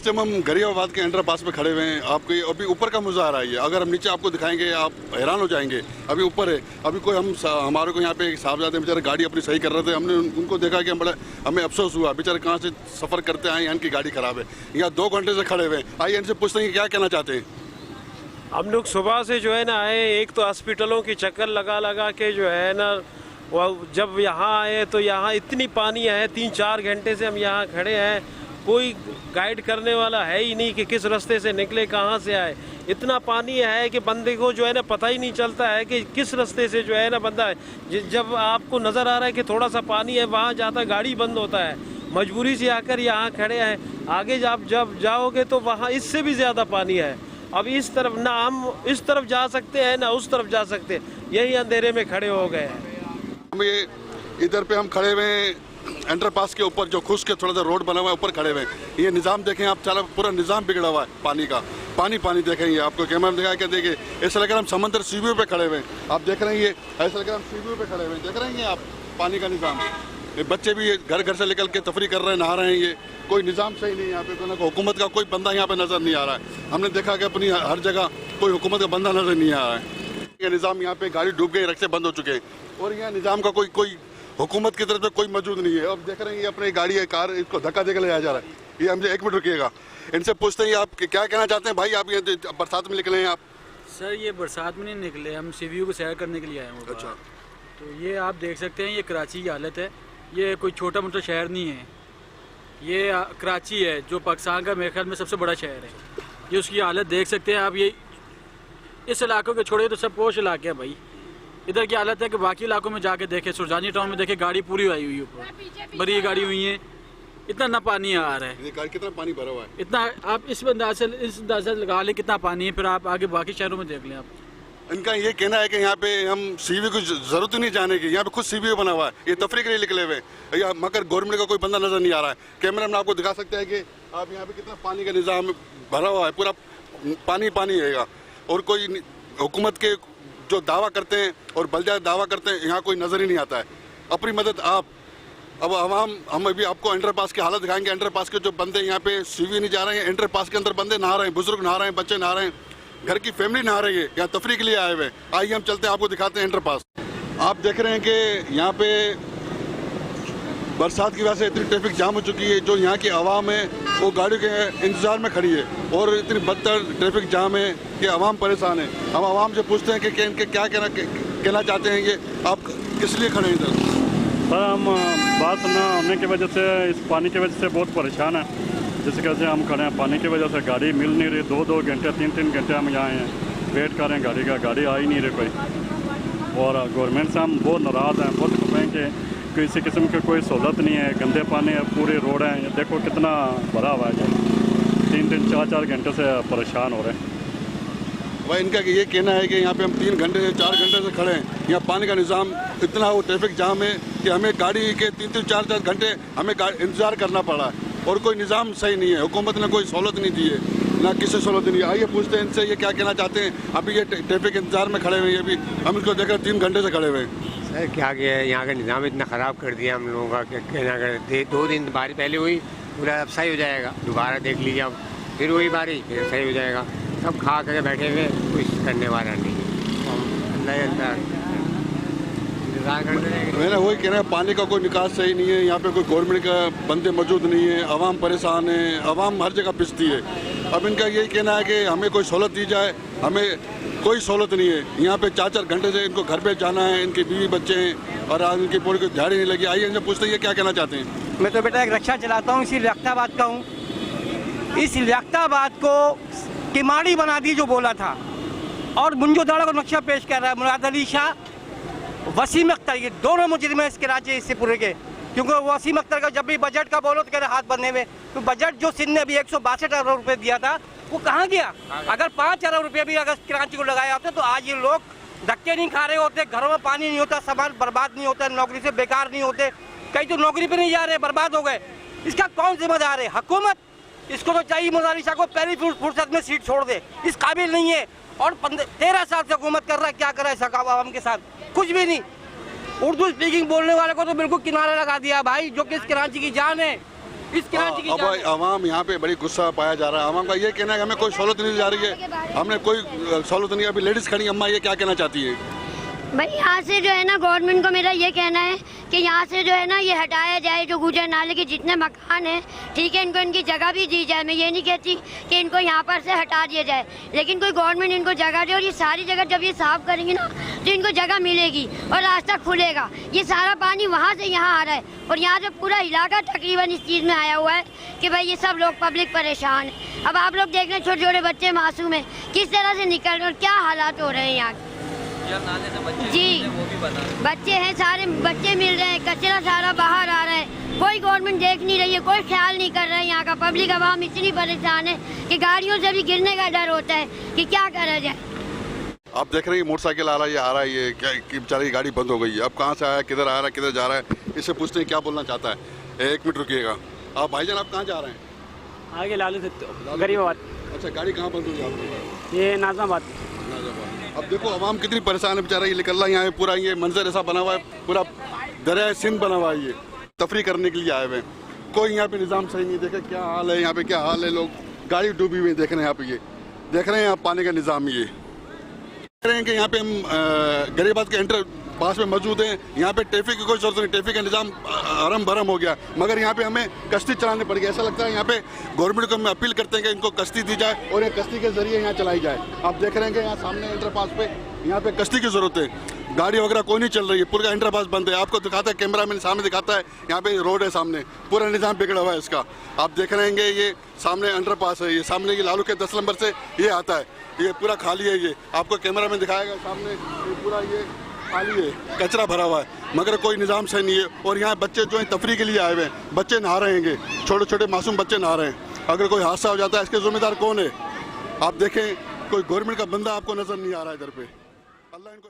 Time हम गरियाबाद के underpass पे खड़े हुए हैं। आपको अभी ऊपर का मज़ा आ रहा है। अगर हम नीचे आपको दिखाएंगे आप हैरान हो जाएंगे। अभी ऊपर है, अभी कोई हमारे को यहाँ पे एक साहबजादे बेचारे गाड़ी अपनी सही कर रहे थे। हमने उनको देखा कि हमें अफसोस हुआ, बेचारे कहाँ से सफ़र करते आए, इनकी गाड़ी ख़राब है। यहाँ 2 घंटे से खड़े हुए हैं। आइए इनसे पूछते हैं कि क्या कहना चाहते हैं। हम लोग सुबह से जो है ना आए, एक तो हॉस्पिटलों की चक्कर लगा के जो है ना, जब यहाँ आए तो यहाँ इतनी पानी है। 3-4 घंटे से हम यहाँ खड़े हैं, कोई गाइड करने वाला है ही नहीं कि किस रास्ते से निकले, कहाँ से आए। इतना पानी है कि बंदे को जो है ना पता ही नहीं चलता है कि किस रास्ते से जो है ना बंदा है। जब आपको नज़र आ रहा है कि थोड़ा सा पानी है, वहाँ जाता गाड़ी बंद होता है। मजबूरी से आकर यहाँ खड़े हैं। आगे जब जाओगे तो वहाँ इससे भी ज़्यादा पानी है। अब इस तरफ ना हम इस तरफ जा सकते हैं ना उस तरफ जा सकते हैं, यही अंधेरे में खड़े हो गए हैं। हम ये इधर पे हम खड़े हुए हैं अंडरपास के ऊपर, जो खुश के थोड़ा सा रोड बना हुआ है, ऊपर खड़े हुए हैं। ये निज़ाम देखें आप, सारा पूरा निज़ाम बिगड़ा हुआ है पानी का। पानी देखेंगे, आपको कैमरा में दिखा के देखिए, ऐसा लग रहा है हम समंदर सी व्यू पे खड़े हुए हैं। आप देख रहे हैं, ये ऐसा लग रहा है हम सी व्यू पे खड़े हुए हैं। देख रहे हैं आप पानी का निज़ाम। ये बच्चे भी घर से निकल के तफरी कर रहे हैं, नहा रहे हैं। ये कोई निज़ाम सही नहीं है यहाँ पे। कोई हुकूमत का कोई बंदा यहाँ पे नज़र नहीं आ रहा है। हमने देखा कि अपनी हर जगह कोई हुकूमत का बंदा नज़र नहीं आ रहा है। ये निज़ाम यहाँ पे गाड़ी डूब गई, रस्ते बंद हो चुके हैं और यहाँ निज़ाम का कोई हुकूमत की तरफ से कोई मौजूद नहीं है। अब देख रहे हैं ये अपनी गाड़ी है, कार, इसको धक्का देकर ले जा रहा है। ये हमसे 1 मिनट रुकिएगा, इनसे पूछते हैं आप क्या कहना चाहते हैं। भाई आप ये बरसात में निकले हैं आप? सर ये बरसात में नहीं निकले, हम सी व्यू को सैर करने के लिए आए हैं। अच्छा, तो ये आप देख सकते हैं, ये कराची की हालत है। ये कोई छोटा मोटा शहर नहीं है, ये कराची है जो पाकिस्तान का मेरे ख्याल में सबसे बड़ा शहर है। ये उसकी हालत देख सकते हैं आप। ये इस इलाकों के छोड़िए तो सब पोश इलाके हैं भाई। इधर की हालत है कि बाकी इलाकों में जाके देखे, सुरजानी टाउन में देखे, गाड़ी पूरी आई हुई है, ऊपर बड़ी गाड़ी हुई है। इतना ना पानी आ रहा है, कितना पानी भरा हुआ है इतना आप इस अंदाजा लगा लें कितना पानी है। फिर आप आगे बाकी शहरों में देख लें आप। इनका ये कहना है कि यहाँ पे हम सीवी की जरूरत ही नहीं जाने की, यहाँ पे खुद सीवी बना हुआ है। ये तफरी के लिए निकले हुए हैं, मगर गवर्नमेंट का कोई बंदा नजर नहीं आ रहा है। कैमरा में आपको दिखा सकते हैं कि आप यहाँ पे कितना पानी का निज़ाम भरा हुआ है, पूरा पानी रहेगा। और कोई हुकूमत के जो दावा करते हैं और बलदा दावा करते हैं, यहाँ कोई नज़र ही नहीं आता है। अपनी मदद आप। अब हम अभी आपको अंडरपास की हालत दिखाएंगे। अंडरपास के जो बंदे यहाँ पे सीवी नहीं जा रहे हैं, अंडरपास के अंदर बंदे नहा रहे हैं, बुजुर्ग नहा रहे हैं, बच्चे नहा रहे हैं, घर की फैमिली नहा रही है, यहाँ तफरी के लिए आए हुए। आइए हम चलते हैं, आपको दिखाते हैं अंडरपास। आप देख रहे हैं कि यहाँ पे बरसात की वजह से इतनी ट्रैफिक जाम हो चुकी है। जो यहाँ की आवाम है वो गाड़ी के इंतज़ार में खड़ी है और इतनी बदतर ट्रैफिक जाम है कि आवाम परेशान है। हम आवाम से पूछते हैं कि इनके क्या कहना चाहते हैं। ये आप किस लिए खड़े हैं इधर? सर हम बात ना होने की वजह से, इस पानी की वजह से बहुत परेशान हैं। जिस कैसे हम खड़े हैं, पानी की वजह से गाड़ी मिल नहीं रही। 2-2 घंटे 3-3 घंटे हम यहाँ हैं, वेट कर रहे हैं गाड़ी का, गाड़ी आ ही नहीं रही कोई। और गवर्नमेंट से हम बहुत नाराज़ हैं, बहुत खुश हैं कि किसी किस्म की कोई सहूलत नहीं है। गंदे पानी है, पूरे रोड हैं, ये देखो कितना भरा हुआ है। 3-3 4-4 घंटे से परेशान हो रहे हैं। भाई इनका ये कहना है कि यहाँ पे हम 3 घंटे से 4 घंटे से खड़े हैं। यहाँ पानी का निज़ाम इतना वो ट्रैफिक जाम है कि हमें गाड़ी के 3-3 4-4 घंटे हमें इंतज़ार करना पड़ा है और कोई निज़ाम सही नहीं है। हुकूमत ने कोई सहूलत नहीं दी है, ना किसी सहूलत नहीं है। आइए पूछते हैं इनसे ये क्या कहना चाहते हैं। अभी ये ट्रैफिक इंतज़ार में खड़े हुए हैं, अभी हम इसको देखकर 3 घंटे से खड़े हुए हैं। सर क्या किया है, यहाँ का निज़ाम इतना ख़राब कर दिया हम लोगों का। क्या कहना करते 2 दिन बारिश पहले हुई, पूरा अब सही हो जाएगा। दोबारा देख लीजिए, अब फिर वही बारिश, फिर सही हो जाएगा। सब खा कर बैठे हुए, कुछ करने वाला नहीं। मेरा वही कहना है, पानी का कोई निकास सही नहीं है। यहाँ पे कोई गवर्नमेंट का बंदे मौजूद नहीं है, आवाम परेशान है, आवाम हर जगह पिसती है। अब इनका यही कहना है कि हमें कोई सहूलत दी जाए। हमें कोई सहूलत नहीं है। यहाँ पे 4-4 घंटे से इनको घर पे जाना है, इनके बीवी बच्चे हैं और आज इनकी पूरी कोई झाड़ी नहीं लगी। आइए इनसे पूछते हैं ये क्या कहना चाहते हैं। मैं तो बेटा एक रिक्शा चलाता हूँ, इसी लियाकताबाद का हूँ। इस लियाकताबाद को किमाड़ी बना दी जो बोला था, और मुंजोदाड़ा को नक्शा पेश कर रहा है मुराद अली शाह, वसीम अख्तर। ये दोनों मुजरिम हैं इसके राज्य इससे पूरे के। क्योंकि वसीम अख्तर का जब भी बजट का बोलो तो कह रहे हाथ बनने में। तो बजट जो सिंध ने अभी 162 अरब रुपये दिया था वो कहाँ गया? अगर 5 अरब रुपये भी अगर कराची को लगाया होता तो आज ये लोग धक्के नहीं खा रहे होते, घरों में पानी नहीं होता, सामान बर्बाद नहीं होता, नौकरी से बेकार नहीं होते, कई तो नौकरी पे नहीं जा रहे, बर्बाद हो गए। इसका कौन जिम्मेदार है? हुकूमत। इसको तो चाहिए मुराद अली शाह को पहली फुर्सत में सीट छोड़ दे, इस काबिल नहीं है। और 13 साल से हुकूमत कर रहा है, क्या कर रहा है आवाम के साथ? कुछ भी नहीं। उर्दू स्पीकिंग बोलने वाले को तो बिल्कुल किनारे लगा दिया भाई, जो कि इस कराची की जान है। इस कराची की अब जान है। आवाम यहाँ पे बड़ी गुस्सा पाया जा रहा है। आवाम का ये कहना है कि हमें कोई सहूलत नहीं दी जा रही है, हमने कोई सहूलत नहीं। अभी लेडीज़ खड़ी, अम्मा ये क्या कहना चाहती है? भाई यहाँ से जो है ना गवर्नमेंट को मेरा ये कहना है कि यहाँ से जो है ना ये हटाया जाए, जो गुजर नाले के जितने मकान हैं, ठीक है, इनको इनकी जगह भी दी जाए। मैं ये नहीं कहती कि इनको यहाँ पर से हटा दिया जाए, लेकिन कोई गवर्नमेंट इनको जगह दे। और ये सारी जगह जब ये साफ़ करेंगे ना तो इनको जगह मिलेगी और रास्ता खुलेगा। ये सारा पानी वहाँ से यहाँ आ रहा है और यहाँ से पूरा इलाका तकरीबन इस चीज़ में आया हुआ है कि भाई ये सब लोग पब्लिक परेशान है। अब आप लोग देख रहे हैं छोटे छोटे बच्चे मासूम हैं, किस तरह से निकल रहे हैं और क्या हालात हो रहे हैं यहाँ के। जी बच्चे हैं, सारे बच्चे मिल रहे हैं, कचरा सारा बाहर आ रहा है, कोई गवर्नमेंट देख नहीं रही है, कोई ख्याल नहीं कर रहा है। यहाँ का पब्लिक आवाम इतनी परेशान है कि गाड़ियों से भी गिरने का डर होता है कि क्या करा जाए। आप देख रहे हैं मोटरसाइकिल आ रहा है ये क्या कि बेचारी गाड़ी बंद हो गई है। अब कहाँ से आया, किधर आ रहा है, किधर जा रहा है, इससे पूछते हैं क्या बोलना चाहता है। 1 मिनट रुकिएगा। आप भाईजान आप कहाँ जा रहे हैं? आगे लालू से गरीबाबाद। अच्छा, गाड़ी कहाँ बंद हुई आपकी? ये नाज़ाबाद। अब देखो आवाम कितनी परेशान है, बेचारा ये निकल रहा है। यहाँ पूरा ये मंजर ऐसा बना हुआ है, पूरा दरिया सिंध बना हुआ है। ये तफरी करने के लिए आए हुए हैं, कोई यहाँ पे निज़ाम सही नहीं। देखे क्या हाल है यहाँ पे, क्या हाल है, लोग गाड़ी डूबी हुई देख रहे हैं यहाँ पे। ये देख रहे हैं आप पानी का निज़ाम। ये देख रहे हैं कि यहाँ पे हम गरीबाबाद के एंटर पास में मौजूद हैं। यहाँ पे ट्रैफिक की कोई जरूरत नहीं, ट्रैफिक का निज़ाम आरम भरम हो गया, मगर यहाँ पे हमें कश्ती चलानी पड़ेगी। ऐसा लगता है यहाँ पे गवर्नमेंट को हम अपील करते हैं कि इनको कश्ती दी जाए और ये कश्ती के जरिए यहाँ चलाई जाए। आप देख रहे हैं कि यहाँ सामने इंटर पास पे यहाँ पे कश्ती की ज़रूरत है। गाड़ी वगैरह कोई नहीं चल रही है, पूरा इंटर पास बंद है। आपको दिखाता है कैमरा मैन सामने दिखाता है, यहाँ पे रोड है सामने, पूरा निज़ाम बिगड़ा हुआ है इसका। आप देख रहे हैं ये सामने अंडर पास है, ये सामने ये लालू के 10 नंबर से ये आता है, ये पूरा खाली है। ये आपको कैमरा मैन दिखाएगा सामने, ये पूरा ये खाली है, कचरा भरा हुआ है, मगर कोई निज़ाम सही नहीं है। और यहाँ बच्चे जो हैं तफरी के लिए आए हुए हैं, बच्चे नहा रहे हैं, छोटे छोटे मासूम बच्चे नहा रहे हैं। अगर कोई हादसा हो जाता है इसके जिम्मेदार कौन है? आप देखें कोई गवर्नमेंट का बंदा आपको नज़र नहीं आ रहा है इधर पे। अल्लाह इनको